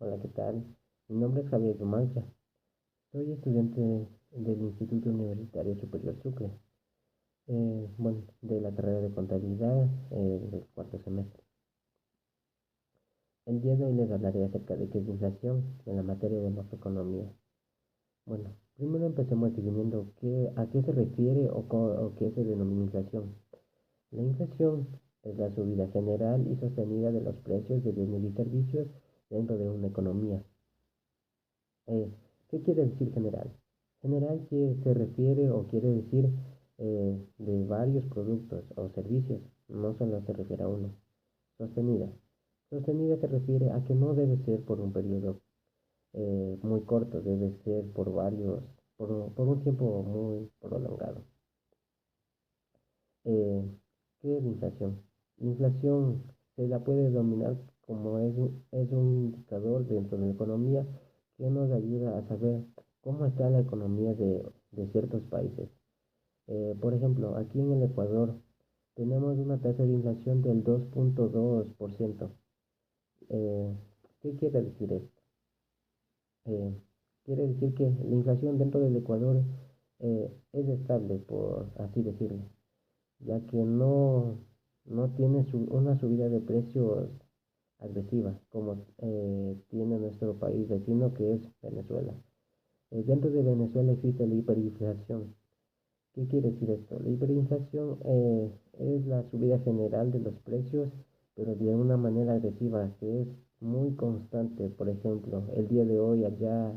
Hola, ¿qué tal? Mi nombre es Javier Dumancha. Soy estudiante del Instituto Universitario Superior Sucre, de la carrera de contabilidad del cuarto semestre. El día de hoy les hablaré acerca de qué es la inflación en la materia de macroeconomía. Bueno, primero empecemos definiendo a qué se refiere o qué se denomina inflación. La inflación es la subida general y sostenida de los precios de bienes y servicios dentro de una economía. Eh, ¿Qué quiere decir general? General que se refiere o quiere decir de varios productos o servicios, no solo se refiere a uno. Sostenida. Sostenida se refiere a que no debe ser por un periodo muy corto, debe ser por un tiempo muy prolongado. Eh, ¿Qué es la inflación? La inflación se la puede denominar como es un indicador dentro de la economía que nos ayuda a saber cómo está la economía de ciertos países. Por ejemplo, aquí en el Ecuador tenemos una tasa de inflación del 2.2%. Eh, ¿Qué quiere decir esto? Eh, Quiere decir que la inflación dentro del Ecuador es estable, por así decirlo, ya que no tiene una subida de precios agresiva como tiene nuestro país vecino que es Venezuela. Dentro de Venezuela existe la hiperinflación. ¿Qué quiere decir esto? La hiperinflación es la subida general de los precios, pero de una manera agresiva, que es muy constante. Por ejemplo, el día de hoy allá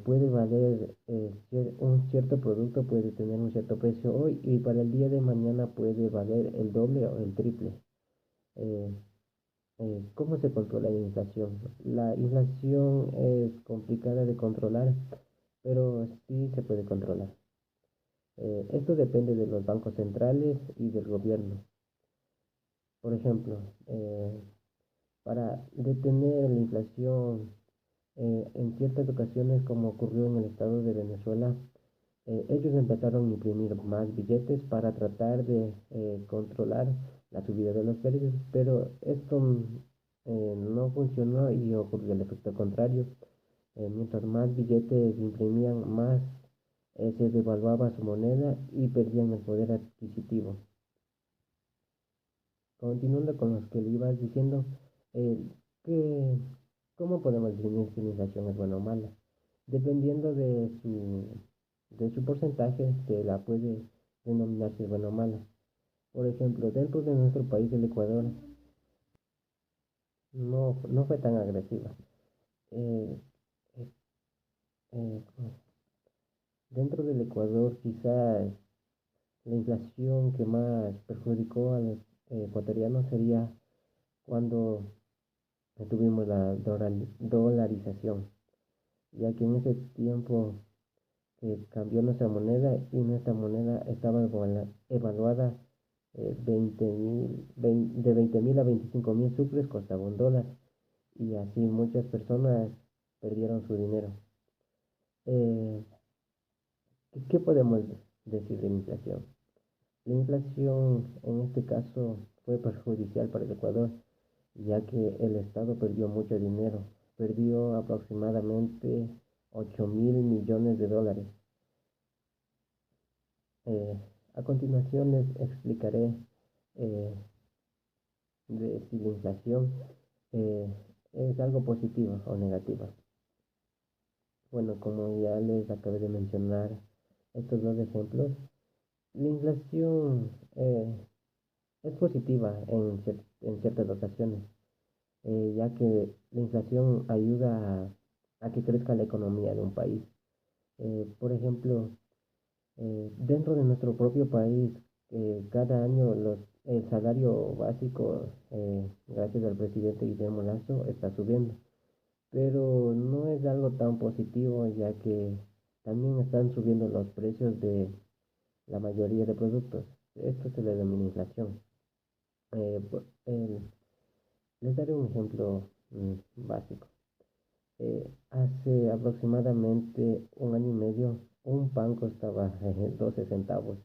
puede valer un cierto producto, puede tener un cierto precio hoy y para el día de mañana puede valer el doble o el triple. Eh, ¿Cómo se controla la inflación? La inflación es complicada de controlar, pero sí se puede controlar. Esto depende de los bancos centrales y del gobierno. Por ejemplo, para detener la inflación en ciertas ocasiones, como ocurrió en el estado de Venezuela, ellos empezaron a imprimir más billetes para tratar de controlar la subida de los precios, pero esto no funcionó y ocurrió el efecto contrario. Mientras más billetes imprimían, más se devaluaba su moneda y perdían el poder adquisitivo. Continuando con los que le ibas diciendo, eh, que, ¿cómo podemos definir si la inflación es buena o mala? Dependiendo de su porcentaje, se la puede denominar si es buena o mala. Por ejemplo, dentro de nuestro país, el Ecuador, no fue tan agresiva. Eh, eh, eh, Dentro del Ecuador, quizás la inflación que más perjudicó a los ecuatorianos sería cuando tuvimos la dolarización, ya que en ese tiempo cambió nuestra moneda y nuestra moneda estaba evaluada 20.000 a 25.000 sucres costaba un dólar y así muchas personas perdieron su dinero. Eh, ¿Qué podemos decir de la inflación? La inflación en este caso fue perjudicial para el Ecuador, ya que el Estado perdió mucho dinero, perdió aproximadamente 8.000 millones de dólares. Eh, a continuación les explicaré eh, de si la inflación eh, es algo positiva o negativa. Bueno, como ya les acabé de mencionar estos dos ejemplos, la inflación es positiva en ciertas ocasiones, ya que la inflación ayuda a que crezca la economía de un país. Por ejemplo, dentro de nuestro propio país, cada año el salario básico, gracias al presidente Guillermo Lazo, está subiendo, pero no es algo tan positivo, ya que también están subiendo los precios de la mayoría de productos. Esto se le denomina inflación. Les daré un ejemplo básico. Hace aproximadamente un año y medio, un pan costaba 12 centavos.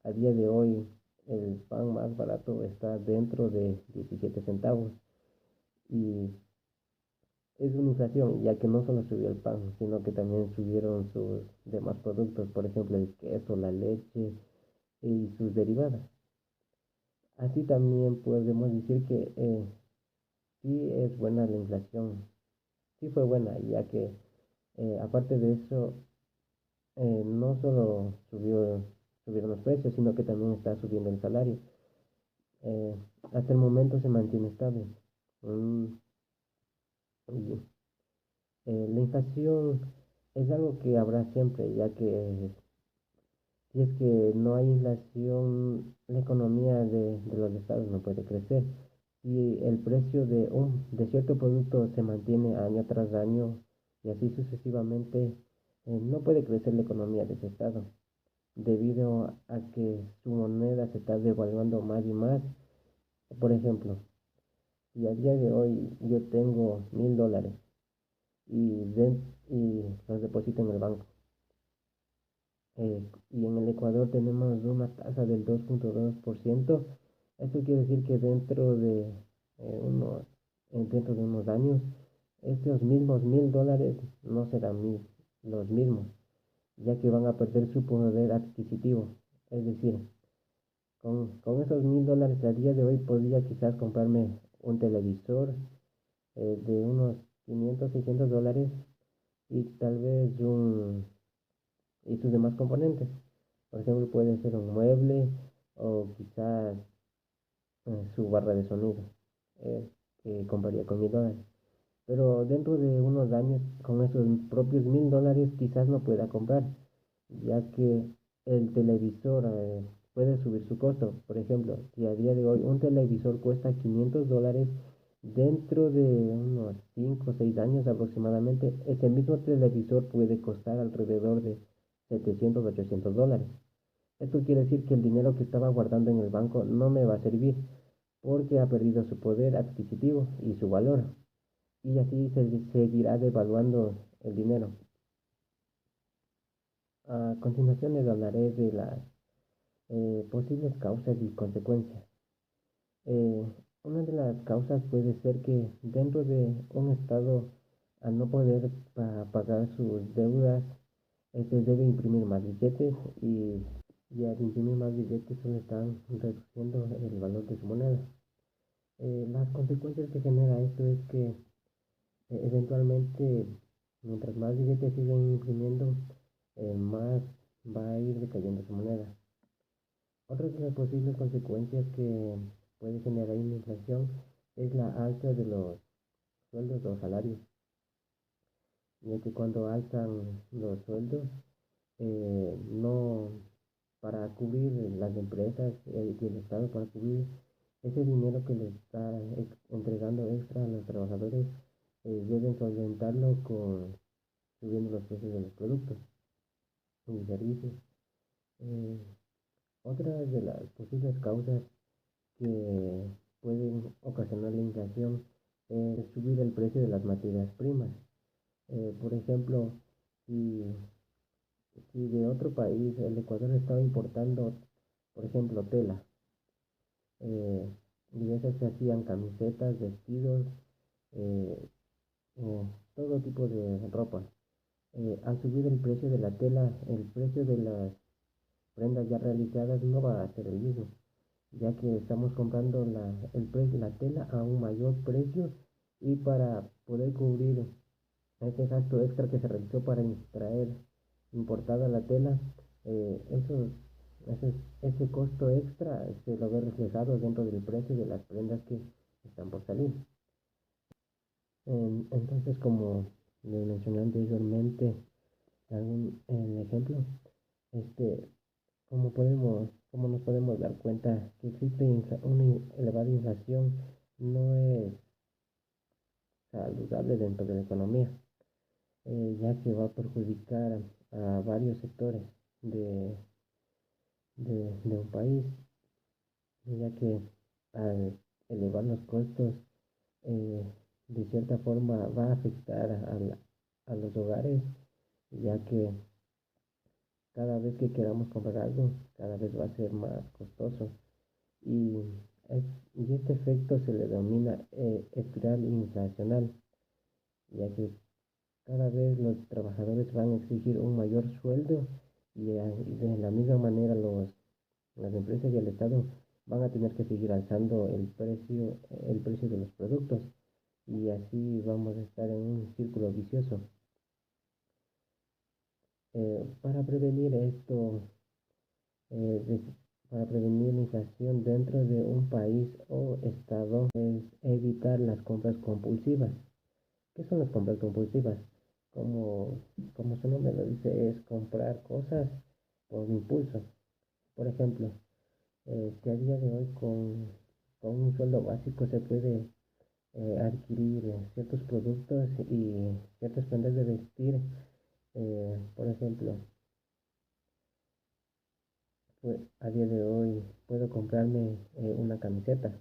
A día de hoy, el pan más barato está dentro de 17 centavos. Y es una inflación, ya que no solo subió el pan, sino que también subieron sus demás productos, por ejemplo, el queso, la leche y sus derivadas. Así también podemos decir que sí es buena la inflación, sí fue buena, ya que aparte de eso, no solo subieron los precios, sino que también está subiendo el salario. Eh, Hasta el momento se mantiene estable. Mm, y, la inflación es algo que habrá siempre, ya que si es que no hay inflación, la economía de los estados no puede crecer. Si el precio de cierto producto se mantiene año tras año y así sucesivamente, no puede crecer la economía de ese estado, debido a que su moneda se está devaluando más y más. Por ejemplo, si a día de hoy yo tengo $1000 y los deposito en el banco, y en el Ecuador tenemos una tasa del 2.2%. Esto quiere decir que unos, dentro de unos años, estos mismos $1000 no serán los mismos, ya que van a perder su poder adquisitivo. Es decir, con esos $1000 a día de hoy podría quizás comprarme un televisor de unos 500, $600 y tal vez y sus demás componentes. Por ejemplo, puede ser un mueble o quizás su barra de sonido, eh, que compraría con $1000. Pero dentro de unos años, con esos propios $1000, quizás no pueda comprar, ya que el televisor puede subir su costo. Por ejemplo, si a día de hoy un televisor cuesta $500, dentro de unos 5 o 6 años aproximadamente, ese mismo televisor puede costar alrededor de $700 $800. Esto quiere decir que el dinero que estaba guardando en el banco no me va a servir porque ha perdido su poder adquisitivo y su valor. Y así se seguirá devaluando el dinero. A continuación les hablaré de las posibles causas y consecuencias. Eh, una de las causas puede ser que dentro de un estado, al no poder pagar sus deudas, este debe imprimir más billetes y al imprimir más billetes solo están reduciendo el valor de su moneda. Las consecuencias que genera esto es que eventualmente, mientras más billetes siguen imprimiendo, más va a ir decayendo su moneda. Otra de las posibles consecuencias que puede generar una inflación es la alza de los sueldos o salarios, ya que cuando alzan los sueldos, no para cubrir las empresas y el Estado, para cubrir ese dinero que le está entregando extra a los trabajadores, deben solventarlo subiendo los precios de los productos y servicios. Eh, Otra de las posibles causas que pueden ocasionar la inflación es subir el precio de las materias primas. Por ejemplo, si, si de otro país el Ecuador estaba importando, por ejemplo, tela, eh, y de esas se hacían camisetas, vestidos, eh, todo tipo de ropa. Al subir el precio de la tela, el precio de las prendas ya realizadas no va a ser el mismo, ya que estamos comprando la tela a un mayor precio y para poder cubrir ese gasto extra que se realizó para traer importada la tela, ese costo extra se lo ve reflejado dentro del precio de las prendas que están por salir. Entonces, como les mencioné anteriormente, el ejemplo, este, cómo nos podemos dar cuenta que existe una elevada inflación no es saludable dentro de la economía, ya que va a perjudicar a varios sectores de, de un país, ya que al elevar los costos, eh, de cierta forma va a afectar a los hogares, ya que cada vez que queramos comprar algo, cada vez va a ser más costoso. Y, y este efecto se le denomina espiral inflacional, ya que cada vez los trabajadores van a exigir un mayor sueldo y de la misma manera las empresas y el Estado van a tener que seguir alzando el precio de los productos y así vamos a estar en un círculo vicioso. Para prevenir esto, eh, des- para prevenir la inflación dentro de un país o estado es evitar las compras compulsivas. ¿Qué son las compras compulsivas? Como, como su nombre lo dice, es comprar cosas por impulso. Por ejemplo, si a día de hoy con un sueldo básico se puede adquirir ciertos productos y ciertas prendas de vestir, por ejemplo, pues, a día de hoy puedo comprarme una camiseta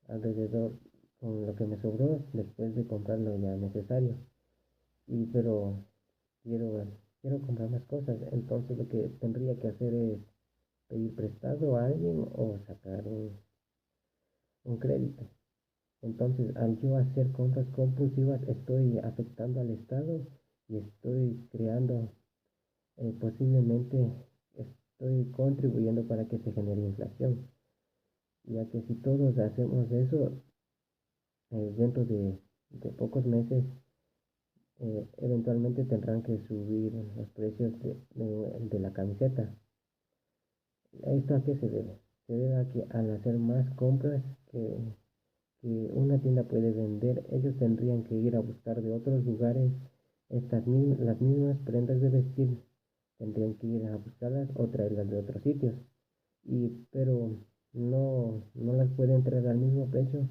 alrededor con lo que me sobró después de comprar lo ya necesario. Pero quiero, quiero comprar más cosas, entonces lo que tendría que hacer es pedir prestado a alguien o sacar un crédito. Entonces, al yo hacer compras compulsivas, estoy afectando al Estado y estoy creando, posiblemente, estoy contribuyendo para que se genere inflación, ya que si todos hacemos eso, dentro de pocos meses, eventualmente tendrán que subir los precios de la camiseta. ¿Esto a qué se debe? Se debe a que al hacer más compras que una tienda puede vender, ellos tendrían que ir a buscar de otros lugares las mismas prendas de vestir, tendrían que ir a buscarlas o traerlas de otros sitios, pero no las pueden traer al mismo precio,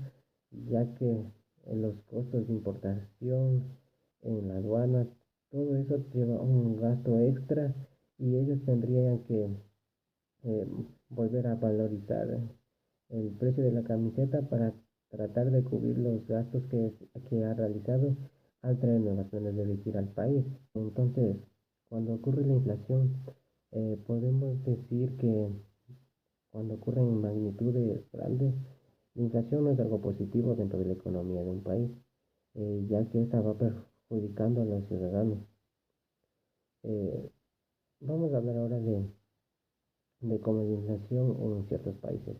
ya que en los costos de importación, en la aduana, todo eso lleva un gasto extra y ellos tendrían que eh, volver a valorizar el precio de la camiseta para tratar de cubrir los gastos que ha realizado al traer nuevas prendas de vestir al país. Entonces, cuando ocurre la inflación, podemos decir que cuando ocurre en magnitudes grandes, la inflación no es algo positivo dentro de la economía de un país, ya que esta va perjudicando a los ciudadanos. Eh, Vamos a hablar ahora de cómo es la inflación en ciertos países.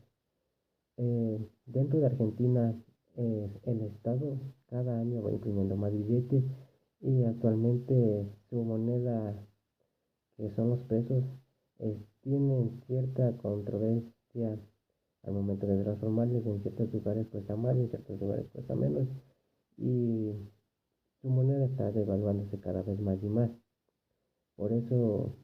Dentro de Argentina, el Estado cada año va imprimiendo más billetes y actualmente su moneda, que son los pesos, tienen cierta controversia al momento de transformarles. En ciertos lugares cuesta más, en ciertos lugares cuesta menos y su moneda está devaluándose cada vez más y más. Por eso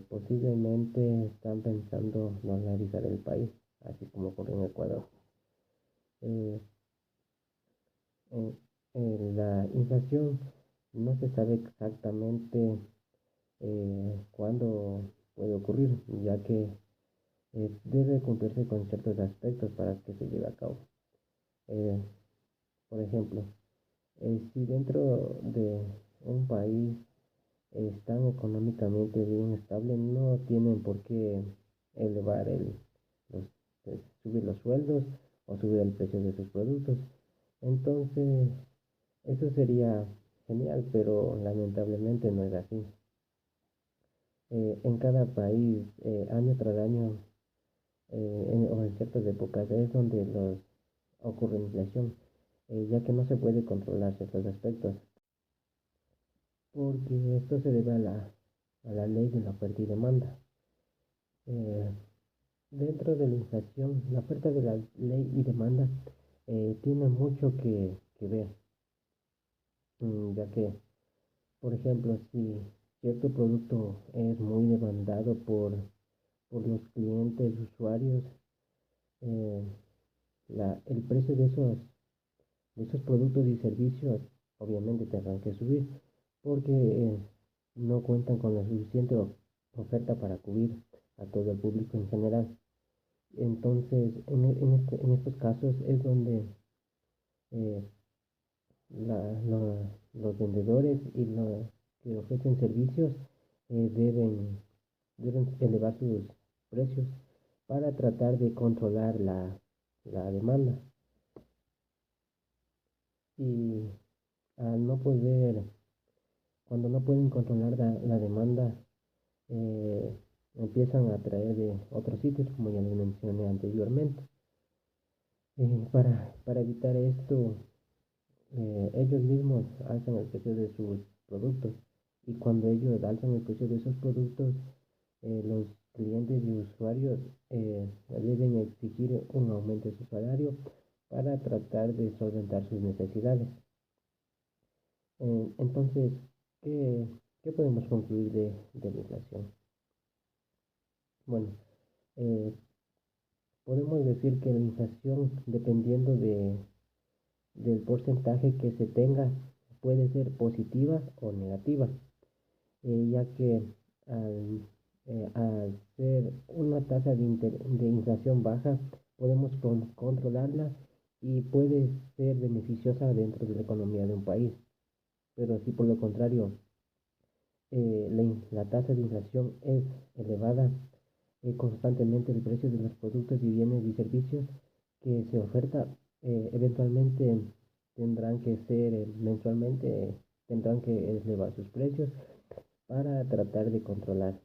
posiblemente están pensando dolarizar el país, así como ocurrió en Ecuador. Eh, la inflación no se sabe exactamente cuándo puede ocurrir, ya que debe cumplirse con ciertos aspectos para que se lleve a cabo. Eh, por ejemplo, si dentro de un país están económicamente bien estable, no tienen por qué elevar los, subir los sueldos o subir el precio de sus productos. Entonces, eso sería genial, pero lamentablemente no es así. En cada país, año tras año, o en ciertas épocas, es donde ocurre inflación, ya que no se puede controlar ciertos aspectos, porque esto se debe a la ley de la oferta y demanda. Eh, Dentro de la inflación, la oferta de la ley y demanda tiene mucho que ver, ya que, por ejemplo, si cierto producto es muy demandado por los clientes, usuarios, eh, el precio de esos productos y servicios obviamente tendrán que subir porque no cuentan con la suficiente oferta para cubrir a todo el público en general. Entonces, en estos casos es donde eh, los vendedores y los que ofrecen servicios deben elevar sus precios para tratar de controlar la demanda. Y al no poder, cuando no pueden controlar la demanda, eh, empiezan a traer de otros sitios, como ya les mencioné anteriormente. Para evitar esto, ellos mismos alzan el precio de sus productos y cuando ellos alzan el precio de esos productos, los clientes y usuarios deben exigir un aumento de su salario para tratar de solventar sus necesidades. Entonces, ¿qué, qué podemos concluir de la inflación? Bueno, eh, podemos decir que la inflación, dependiendo del porcentaje que se tenga, puede ser positiva o negativa, ya que al, al ser una tasa de inflación baja, podemos controlarla y puede ser beneficiosa dentro de la economía de un país. Pero si por lo contrario la tasa de inflación es elevada, constantemente el precio de los productos y bienes y servicios que se oferta eventualmente tendrán que ser mensualmente, tendrán que elevar sus precios para tratar de controlar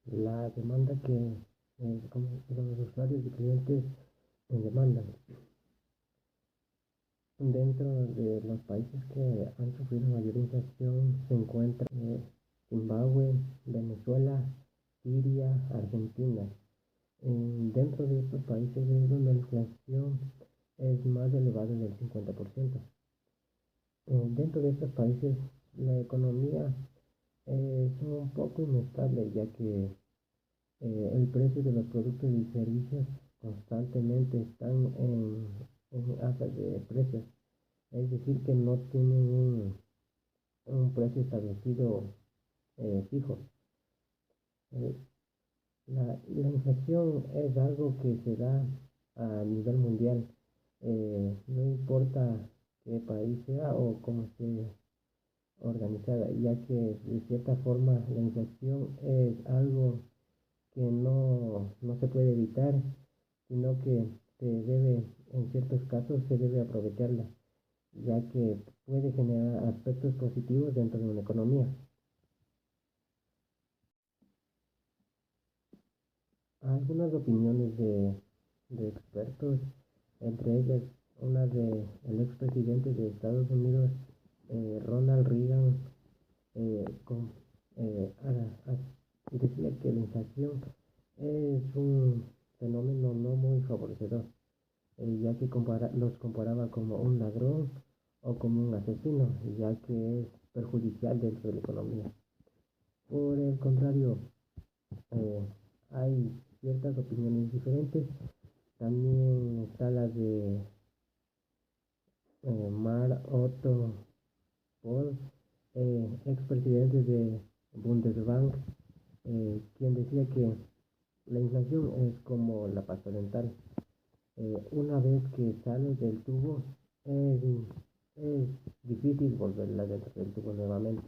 la demanda que como los usuarios y clientes demandan. Dentro de los países que han sufrido mayor inflación se encuentran Zimbabue, Venezuela, Siria, Argentina. Dentro de estos países es donde la inflación es más elevada del 50%. Dentro de estos países la economía es un poco inestable ya que el precio de los productos y servicios constantemente están en alzas de precios. Es decir, que no tienen un precio establecido fijo. Eh, la inflación es algo que se da a nivel mundial, no importa qué país sea o cómo esté organizada, ya que de cierta forma la inflación es algo que no se puede evitar, sino que se debe, en ciertos casos, se debe aprovecharla, ya que puede generar aspectos positivos dentro de una economía. Algunas opiniones de expertos, entre ellas una de el expresidente de Estados Unidos, Ronald Reagan, con, decía que la inflación es un fenómeno no muy favorecedor, ya que los comparaba como un ladrón o como un asesino, ya que es perjudicial dentro de la economía. Por el contrario, eh, hay ciertas opiniones diferentes. También está la de Mar Otto Paul, expresidente de Bundesbank, quien decía que la inflación es como la pasta dental. Una vez que sale del tubo, es, es difícil volverla dentro del tubo nuevamente.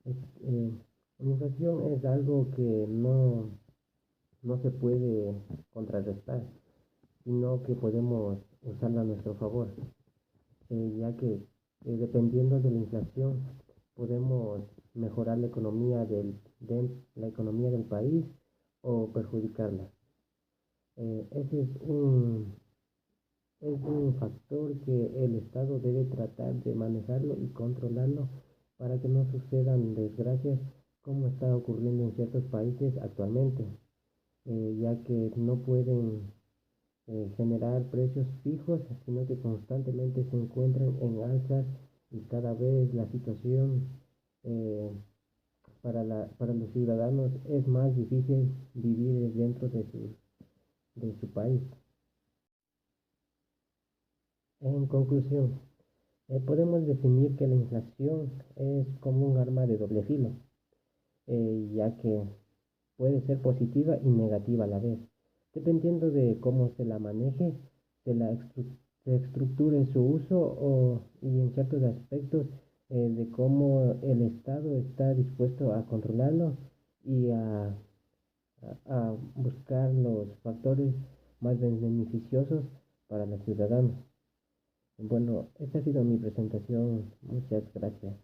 Es, eh, la inflación es algo que no se puede contrarrestar, sino que podemos usarla a nuestro favor, ya que dependiendo de la inflación podemos mejorar la economía del país o perjudicarla. Ese es un factor que el Estado debe tratar de manejarlo y controlarlo para que no sucedan desgracias como está ocurriendo en ciertos países actualmente, ya que no pueden generar precios fijos, sino que constantemente se encuentran en alzas y cada vez la situación eh, para los ciudadanos es más difícil vivir dentro de su país. En conclusión, podemos definir que la inflación es como un arma de doble filo, ya que puede ser positiva y negativa a la vez, dependiendo de cómo se la maneje, se la se estructure su uso y en ciertos aspectos de cómo el Estado está dispuesto a controlarlo y a buscar los factores más beneficiosos para los ciudadanos. Bueno, esta ha sido mi presentación. Muchas gracias.